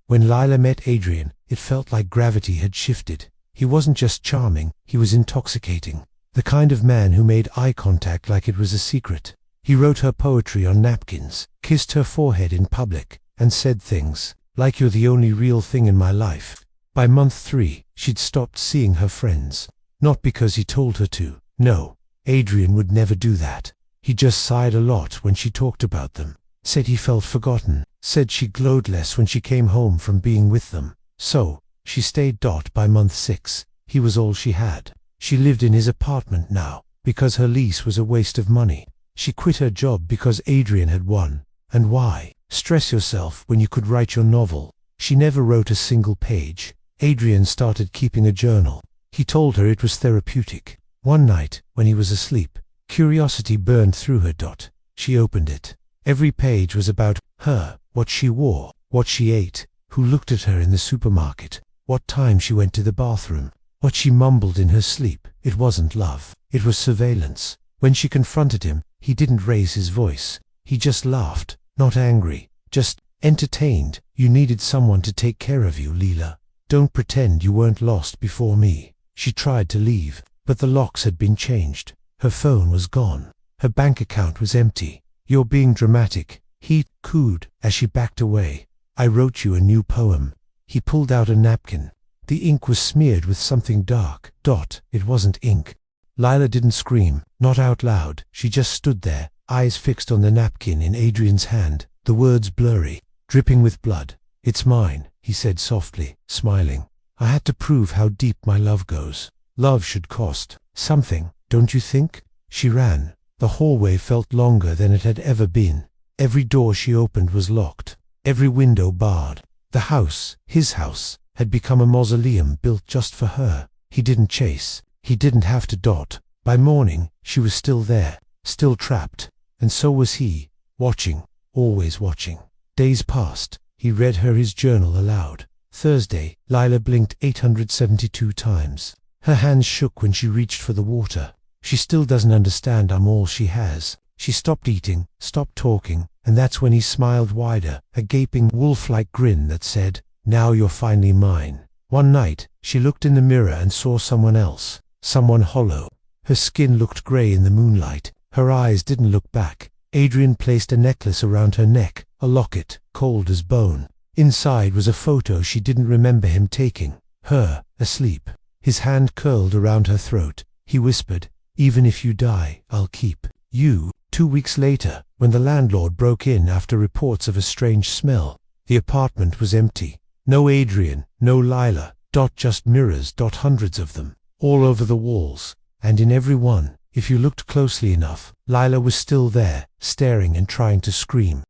When Lila met Adrian, it felt like gravity had shifted. He wasn't just charming, he was intoxicating. The kind of man who made eye contact like it was a secret. He wrote her poetry on napkins, kissed her forehead in public, and said things like, "You're the only real thing in my life." By month 3, she'd stopped seeing her friends. Not because he told her to. No, Adrian would never do that. He just sighed a lot when she talked about them. Said he felt forgotten. Said she glowed less when she came home from being with them. So, she stayed. By month 6, he was all she had. She lived in his apartment now, because her lease was a waste of money. She quit her job because Adrian had won. And why stress yourself when you could write your novel? She never wrote a single page. Adrian started keeping a journal. He told her it was therapeutic. One night, when he was asleep, curiosity burned through her. She opened it. Every page was about her, what she wore, what she ate, who looked at her in the supermarket, what time she went to the bathroom, what she mumbled in her sleep. It wasn't love. It was surveillance. When she confronted him, he didn't raise his voice. He just laughed, not angry, just entertained. "You needed someone to take care of you, Lila. Don't pretend you weren't lost before me." She tried to leave, but the locks had been changed. Her phone was gone. Her bank account was empty. "You're being dramatic," he cooed as she backed away. "I wrote you a new poem." He pulled out a napkin. The ink was smeared with something dark. It wasn't ink. Lila didn't scream, not out loud. She just stood there, eyes fixed on the napkin in Adrian's hand, the words blurry, dripping with blood. "It's mine," he said softly, smiling. "I had to prove how deep my love goes. Love should cost something, don't you think?" She ran. The hallway felt longer than it had ever been. Every door she opened was locked, every window barred. The house, his house, had become a mausoleum built just for her. He didn't chase. He didn't have to. By morning, she was still there, still trapped. And so was he, watching, always watching. Days passed. He read her his journal aloud. Thursday, Lila blinked 872 times. Her hands shook when she reached for the water. "She still doesn't understand I'm all she has." She stopped eating, stopped talking, and that's when he smiled wider, a gaping wolf-like grin that said, "Now you're finally mine." One night, she looked in the mirror and saw someone else, someone hollow. Her skin looked grey in the moonlight. Her eyes didn't look back. Adrian placed a necklace around her neck, a locket, cold as bone. Inside was a photo she didn't remember him taking. Her, asleep. His hand curled around her throat. He whispered, "Even if you die, I'll keep you." 2 weeks later, when the landlord broke in after reports of a strange smell, the apartment was empty. No Adrian, no Lila. Just mirrors. Hundreds of them, all over the walls. And in every one, if you looked closely enough, Lila was still there, staring and trying to scream.